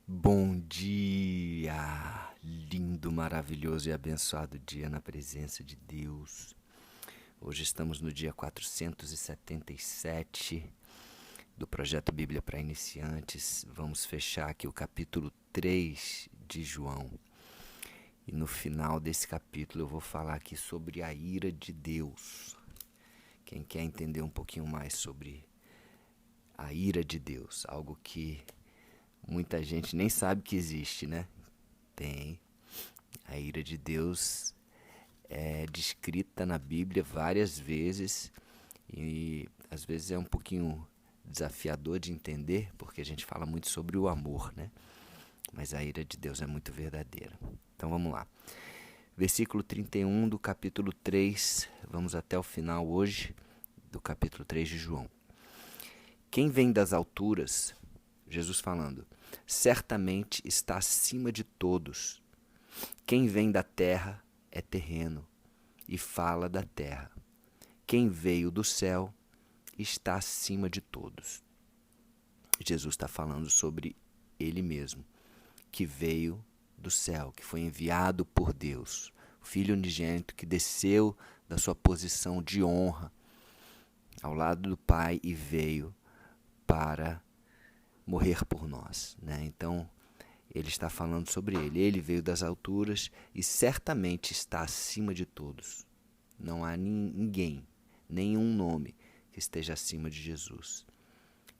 Bom dia! Lindo, maravilhoso e abençoado dia na presença de Deus. Hoje estamos no dia 477 do projeto Bíblia para Iniciantes. Vamos fechar aqui o capítulo 3 de João. E no final desse capítulo eu vou falar aqui sobre a ira de Deus. Quem quer entender um pouquinho mais sobre a ira de Deus, algo que muita gente nem sabe que existe, né? Tem. A ira de Deus é descrita na Bíblia várias vezes e às vezes é um pouquinho desafiador de entender, porque a gente fala muito sobre o amor, né? Mas a ira de Deus é muito verdadeira. Então vamos lá. Versículo 31 do capítulo 3, vamos até o final hoje do capítulo 3 de João. Quem vem das alturas, Jesus falando, certamente está acima de todos. Quem vem da terra é terreno e fala da terra. Quem veio do céu está acima de todos. Jesus está falando sobre ele mesmo, que veio do céu, que foi enviado por Deus, o Filho unigênito que desceu da sua posição de honra ao lado do Pai e veio para morrer por nós, né? Então, ele está falando sobre ele. Ele veio das alturas e certamente está acima de todos. Não há ninguém, nenhum nome que esteja acima de Jesus.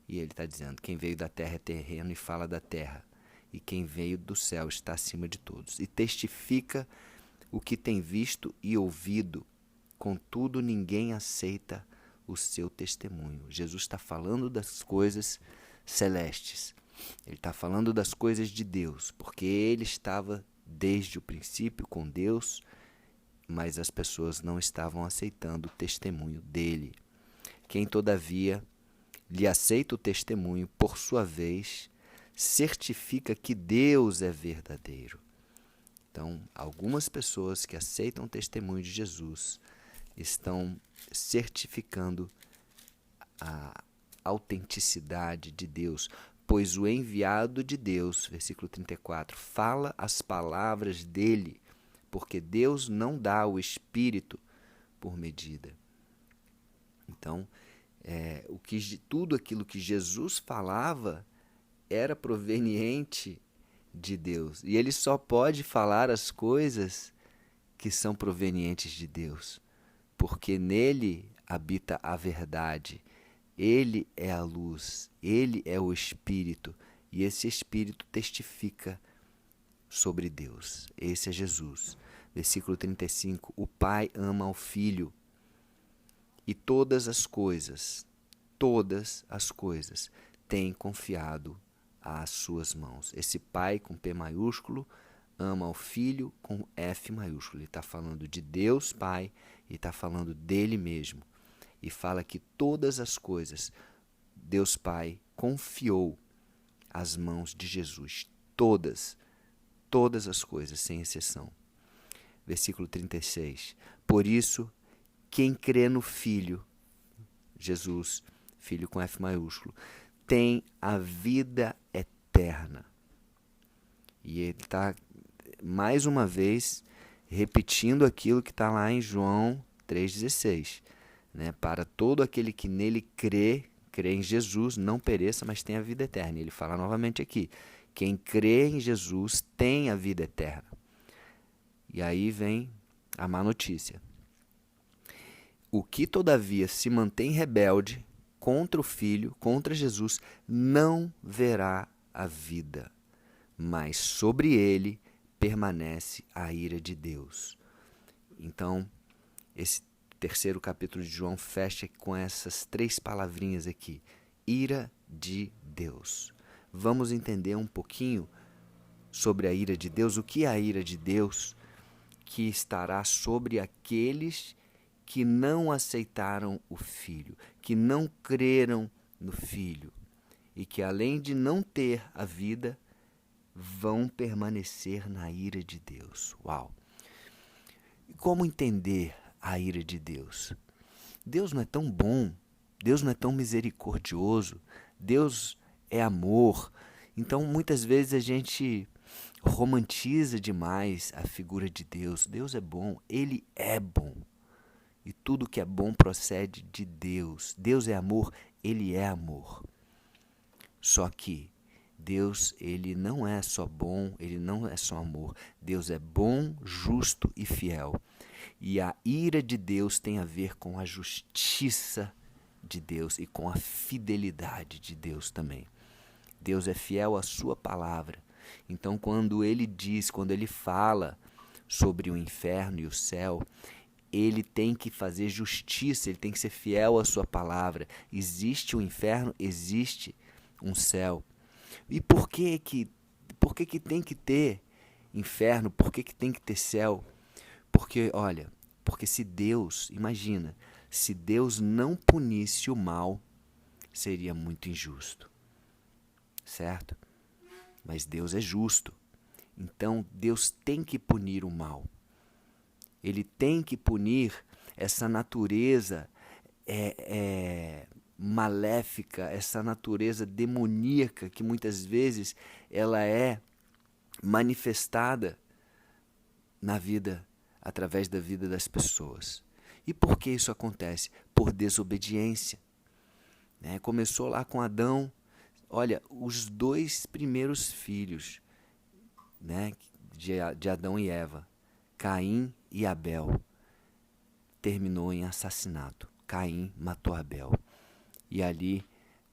E ele está dizendo, quem veio da terra é terreno e fala da terra. E quem veio do céu está acima de todos. E testifica o que tem visto e ouvido. Contudo, ninguém aceita o seu testemunho. Jesus está falando das coisas celestes. Ele está falando das coisas de Deus, porque ele estava desde o princípio com Deus, mas as pessoas não estavam aceitando o testemunho dele. Quem, todavia, lhe aceita o testemunho, por sua vez, certifica que Deus é verdadeiro. Então, algumas pessoas que aceitam o testemunho de Jesus estão certificando a autenticidade de Deus, pois o enviado de Deus, versículo 34, fala as palavras dele, porque Deus não dá o Espírito por medida. Então, tudo aquilo que Jesus falava era proveniente de Deus. E ele só pode falar as coisas que são provenientes de Deus, porque nele habita a verdade. Ele é a luz, ele é o Espírito, e esse Espírito testifica sobre Deus. Esse é Jesus. Versículo 35, o Pai ama ao Filho, e todas as coisas, têm confiado às suas mãos. Esse Pai com P maiúsculo ama ao Filho com F maiúsculo. Ele está falando de Deus Pai e está falando dele mesmo. E fala que todas as coisas Deus Pai confiou às mãos de Jesus. Todas as coisas, sem exceção. Versículo 36. Por isso, quem crê no Filho, Jesus, Filho com F maiúsculo, tem a vida eterna. E ele está, mais uma vez, repetindo aquilo que está lá em João 3,16. Né? Para todo aquele que nele crê em Jesus, não pereça, mas tenha a vida eterna. Ele fala novamente aqui, quem crê em Jesus tem a vida eterna. E aí vem a má notícia. O que, todavia, se mantém rebelde contra o Filho, contra Jesus, não verá a vida, mas sobre ele permanece a ira de Deus. Então, esse terceiro capítulo de João fecha com essas três palavrinhas aqui, ira de Deus. Vamos entender um pouquinho sobre a ira de Deus, o que é a ira de Deus que estará sobre aqueles que não aceitaram o Filho, que não creram no Filho e que, além de não ter a vida, vão permanecer na ira de Deus. Uau! E como entender a ira de Deus? Deus não é tão bom, Deus não é tão misericordioso, Deus é amor Então, muitas vezes a gente romantiza demais a figura de Deus. Deus é bom, Ele é bom. E tudo que é bom procede de Deus. Deus é amor, Ele é amor. Só que Deus, Ele não é só bom, Ele não é só amor. Deus é bom, justo e fiel. E a ira de Deus tem a ver com a justiça de Deus e com a fidelidade de Deus também. Deus é fiel à sua palavra. Então, quando Ele diz, quando Ele fala sobre o inferno e o céu, Ele tem que fazer justiça, Ele tem que ser fiel à sua palavra. Existe um inferno, existe um céu. E por que que tem que ter inferno? Por que tem que ter céu? Porque, olha, porque se Deus, imagina, se Deus não punisse o mal, seria muito injusto, certo? Mas Deus é justo. Então, Deus tem que punir o mal. Ele tem que punir essa natureza maléfica, essa natureza demoníaca que muitas vezes ela é manifestada na vida, através da vida das pessoas. E por que isso acontece? Por desobediência. Né? Começou lá com Adão. Olha, os 2 primeiros filhos, né, de Adão e Eva, Caim e Abel, terminou em assassinato. Caim matou Abel. E ali,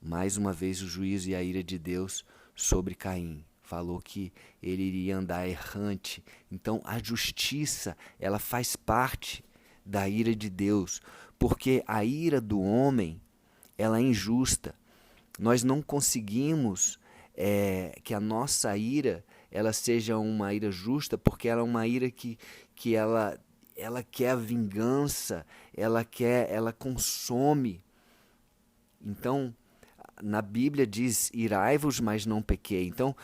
mais uma vez, o juízo e a ira de Deus sobre Caim. Falou que ele iria andar errante. Então, a justiça, ela faz parte da ira de Deus. Porque a ira do homem, ela é injusta. Nós não conseguimos que a nossa ira ela seja uma ira justa, porque ela é uma ira que ela quer a vingança, ela consome. Então, na Bíblia diz, irai-vos, mas não pequei. Então,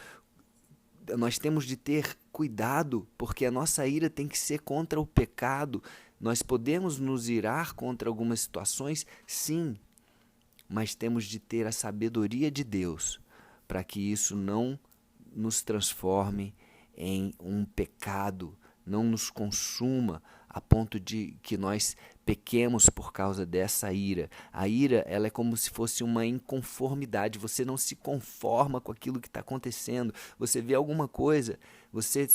nós temos de ter cuidado, porque a nossa ira tem que ser contra o pecado. Nós podemos nos irar contra algumas situações, sim, mas temos de ter a sabedoria de Deus para que isso não nos transforme em um pecado, não nos consuma a ponto de que nós pequemos por causa dessa ira. A ira, ela é como se fosse uma inconformidade. Você não se conforma com aquilo que está acontecendo. Você vê alguma coisa, você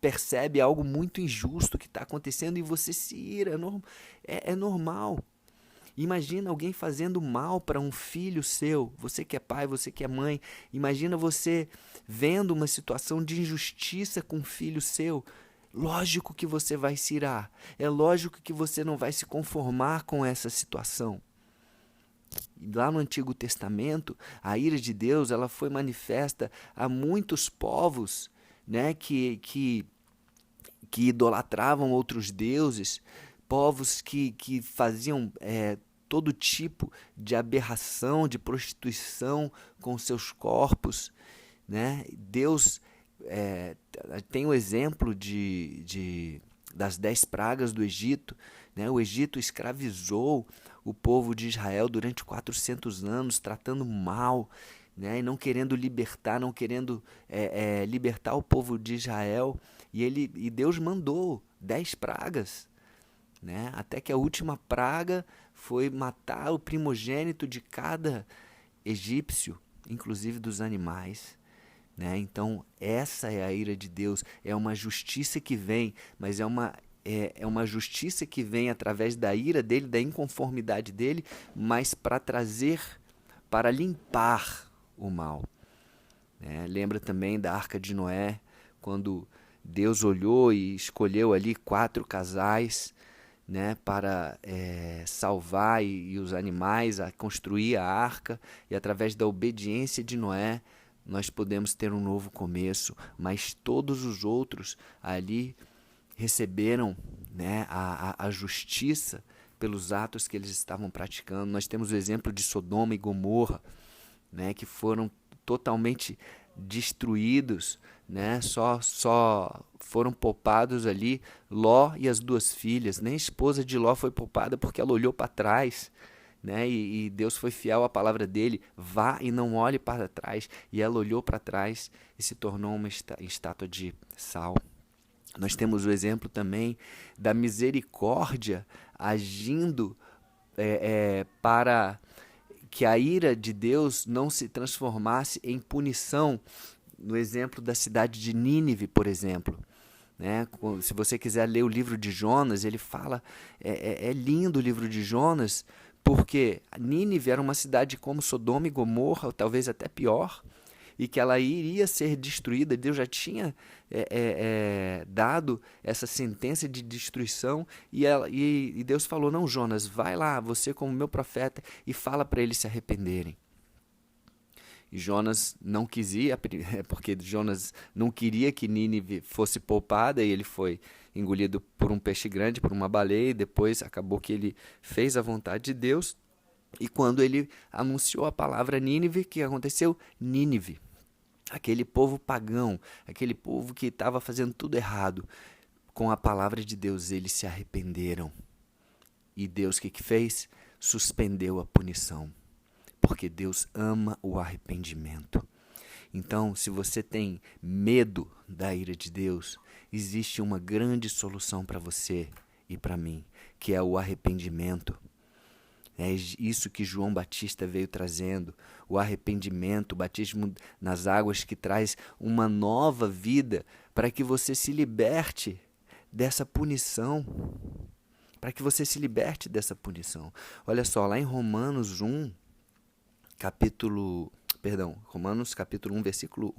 percebe algo muito injusto que está acontecendo e você se ira. É normal. Imagina alguém fazendo mal para um filho seu, você que é pai, você que é mãe, imagina você vendo uma situação de injustiça com um filho seu, lógico que você vai se irar, é lógico que você não vai se conformar com essa situação. Lá no Antigo Testamento, a ira de Deus ela foi manifesta a muitos povos, né, que idolatravam outros deuses, povos que faziam todo tipo de aberração, de prostituição com seus corpos. Né? Deus tem o exemplo das 10 pragas do Egito. Né? O Egito escravizou o povo de Israel durante 400 anos, tratando mal, né? E não querendo libertar, não querendo libertar o povo de Israel. E Deus mandou 10 pragas, né? Até que a última praga foi matar o primogênito de cada egípcio, inclusive dos animais. Né? Então, essa é a ira de Deus. É uma justiça que vem, mas é uma justiça que vem através da ira dele, da inconformidade dele, mas para limpar o mal. Né? Lembra também da Arca de Noé, quando Deus olhou e escolheu ali 4 casais, né, para salvar e os animais, a construir a arca, e através da obediência de Noé, nós podemos ter um novo começo, mas todos os outros ali receberam, né, a justiça pelos atos que eles estavam praticando. Nós temos o exemplo de Sodoma e Gomorra, né, que foram totalmente destruídos, né? Só foram poupados ali Ló e as 2 filhas. Nem a esposa de Ló foi poupada porque ela olhou para trás, né? E Deus foi fiel à palavra dele, vá e não olhe para trás. E ela olhou para trás e se tornou uma estátua de sal. Nós temos o exemplo também da misericórdia agindo para que a ira de Deus não se transformasse em punição, no exemplo da cidade de Nínive, por exemplo. Né? Se você quiser ler o livro de Jonas, ele fala, é lindo o livro de Jonas, porque Nínive era uma cidade como Sodoma e Gomorra, ou talvez até pior, e que ela iria ser destruída. Deus já tinha dado essa sentença de destruição, e Deus falou, não, Jonas, vai lá, você como meu profeta, e fala para eles se arrependerem. E Jonas não quis ir, porque Jonas não queria que Nínive fosse poupada, e ele foi engolido por um peixe grande, por uma baleia, e depois acabou que ele fez a vontade de Deus. E quando ele anunciou a palavra Nínive, o que aconteceu? Nínive, aquele povo pagão, aquele povo que estava fazendo tudo errado, com a palavra de Deus, eles se arrependeram. E Deus o que fez? Suspendeu a punição. Porque Deus ama o arrependimento. Então, se você tem medo da ira de Deus, existe uma grande solução para você e para mim, que é o arrependimento. É isso que João Batista veio trazendo, o arrependimento, o batismo nas águas que traz uma nova vida para que você se liberte dessa punição. Para que você se liberte dessa punição. Olha só, lá em Romanos 1, Romanos capítulo 1, versículo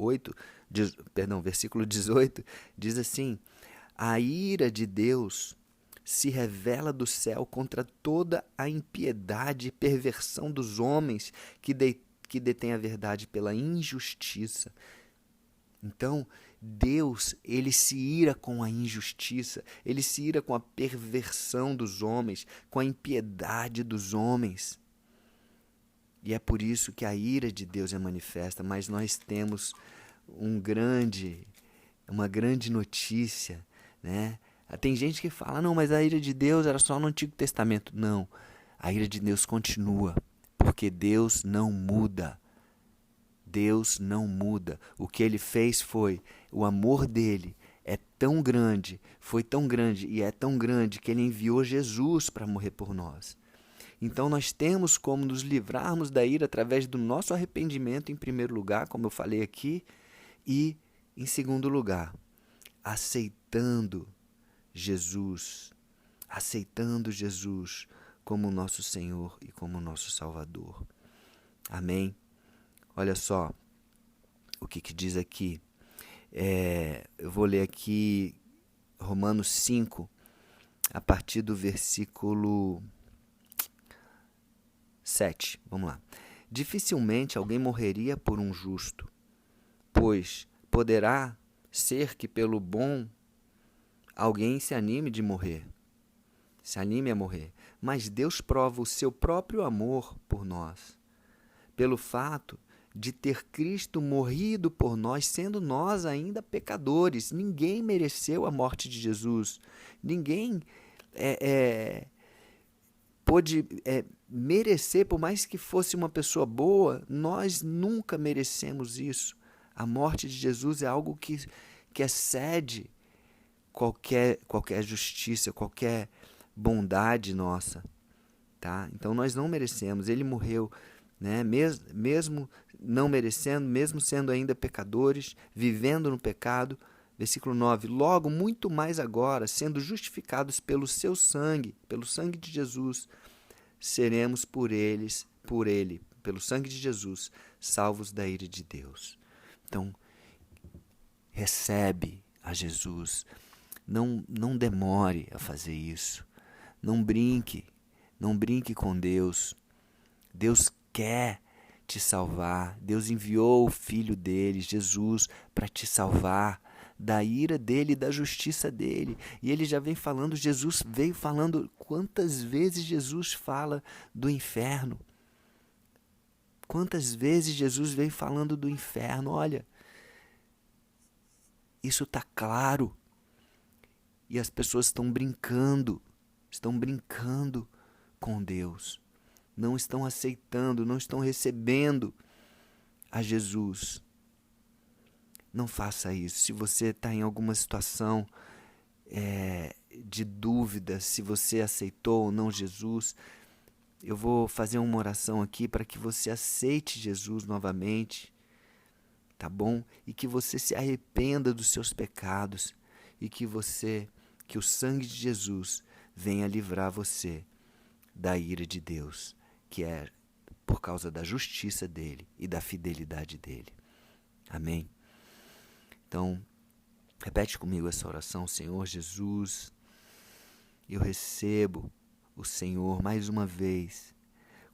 18, diz assim: a ira de Deus se revela do céu contra toda a impiedade e perversão dos homens que detêm a verdade pela injustiça. Então, Deus, ele se ira com a injustiça, ele se ira com a perversão dos homens, com a impiedade dos homens. E é por isso que a ira de Deus é manifesta, mas nós temos uma grande notícia, né? Tem gente que fala, não, mas a ira de Deus era só no Antigo Testamento. Não, a ira de Deus continua, porque Deus não muda. Deus não muda. O que ele fez foi, o amor dele é tão grande, foi tão grande e é tão grande que ele enviou Jesus para morrer por nós. Então nós temos como nos livrarmos da ira através do nosso arrependimento, em primeiro lugar, como eu falei aqui, e, em segundo lugar, aceitando Jesus como nosso Senhor e como nosso Salvador. Amém? Olha só o que diz aqui. Eu vou ler aqui Romanos 5, a partir do versículo 7. Vamos lá. Dificilmente alguém morreria por um justo, pois poderá ser que pelo bom alguém se anime a morrer. Mas Deus prova o seu próprio amor por nós, pelo fato de ter Cristo morrido por nós, sendo nós ainda pecadores. Ninguém mereceu a morte de Jesus. Ninguém pôde merecer, por mais que fosse uma pessoa boa, nós nunca merecemos isso. A morte de Jesus é algo que excede qualquer justiça, qualquer bondade nossa. Tá? Então nós não merecemos. Ele morreu, né? Mesmo não merecendo, mesmo sendo ainda pecadores, vivendo no pecado. Versículo 9, logo, muito mais agora, sendo justificados pelo seu sangue, pelo sangue de Jesus, seremos pelo sangue de Jesus, salvos da ira de Deus. Então, recebe a Jesus, não demore a fazer isso, não brinque com Deus. Deus quer te salvar, Deus enviou o Filho dele, Jesus, para te salvar da ira dele, da justiça dele. E ele já vem falando, Jesus veio falando, quantas vezes Jesus fala do inferno? Quantas vezes Jesus veio falando do inferno? Olha, isso está claro. E as pessoas estão brincando com Deus. não estão aceitando, não estão recebendo a Jesus. Não faça isso. Se você está em alguma situação de dúvida, se você aceitou ou não Jesus, eu vou fazer uma oração aqui para que você aceite Jesus novamente, tá bom? E que você se arrependa dos seus pecados e que o sangue de Jesus venha livrar você da ira de Deus, que é por causa da justiça dele e da fidelidade dele. Amém? Então, repete comigo essa oração. Senhor Jesus, eu recebo o Senhor mais uma vez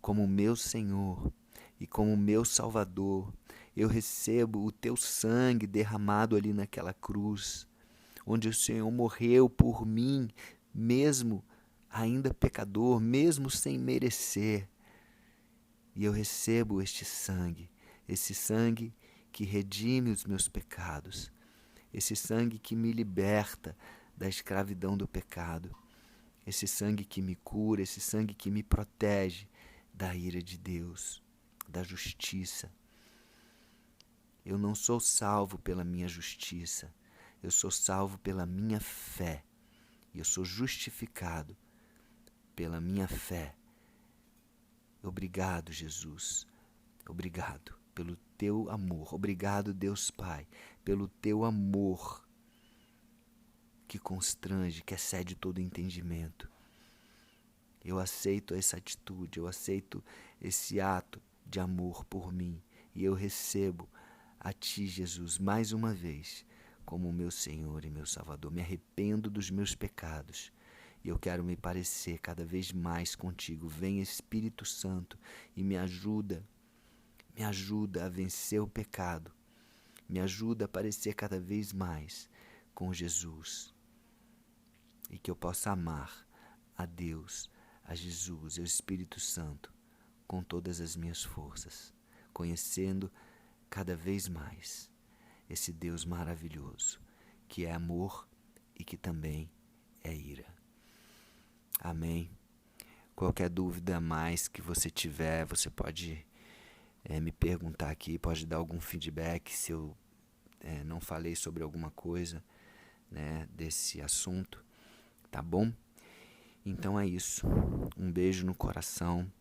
como meu Senhor e como meu Salvador. Eu recebo o teu sangue derramado ali naquela cruz, onde o Senhor morreu por mim, mesmo ainda pecador, mesmo sem merecer. E eu recebo esse sangue que redime os meus pecados, esse sangue que me liberta da escravidão do pecado, esse sangue que me cura, esse sangue que me protege da ira de Deus, da justiça. Eu não sou salvo pela minha justiça, eu sou salvo pela minha fé, e eu sou justificado pela minha fé. Obrigado, Jesus. Obrigado pelo teu amor. Obrigado, Deus Pai, pelo teu amor que constrange, que excede todo entendimento. Eu aceito essa atitude, eu aceito esse ato de amor por mim e eu recebo a Ti, Jesus, mais uma vez, como meu Senhor e meu Salvador. Me arrependo dos meus pecados e eu quero me parecer cada vez mais contigo. Vem, Espírito Santo, e me ajuda a vencer o pecado, me ajuda a parecer cada vez mais com Jesus e que eu possa amar a Deus, a Jesus e ao Espírito Santo com todas as minhas forças, conhecendo cada vez mais esse Deus maravilhoso, que é amor e que também é ira. Amém? Qualquer dúvida a mais que você tiver, você pode me perguntar aqui, pode dar algum feedback se eu não falei sobre alguma coisa, né, desse assunto, tá bom? Então é isso. Um beijo no coração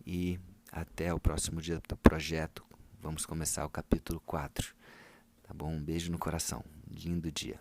e até o próximo dia do projeto. Vamos começar o capítulo 4, tá bom? Um beijo no coração. Lindo dia.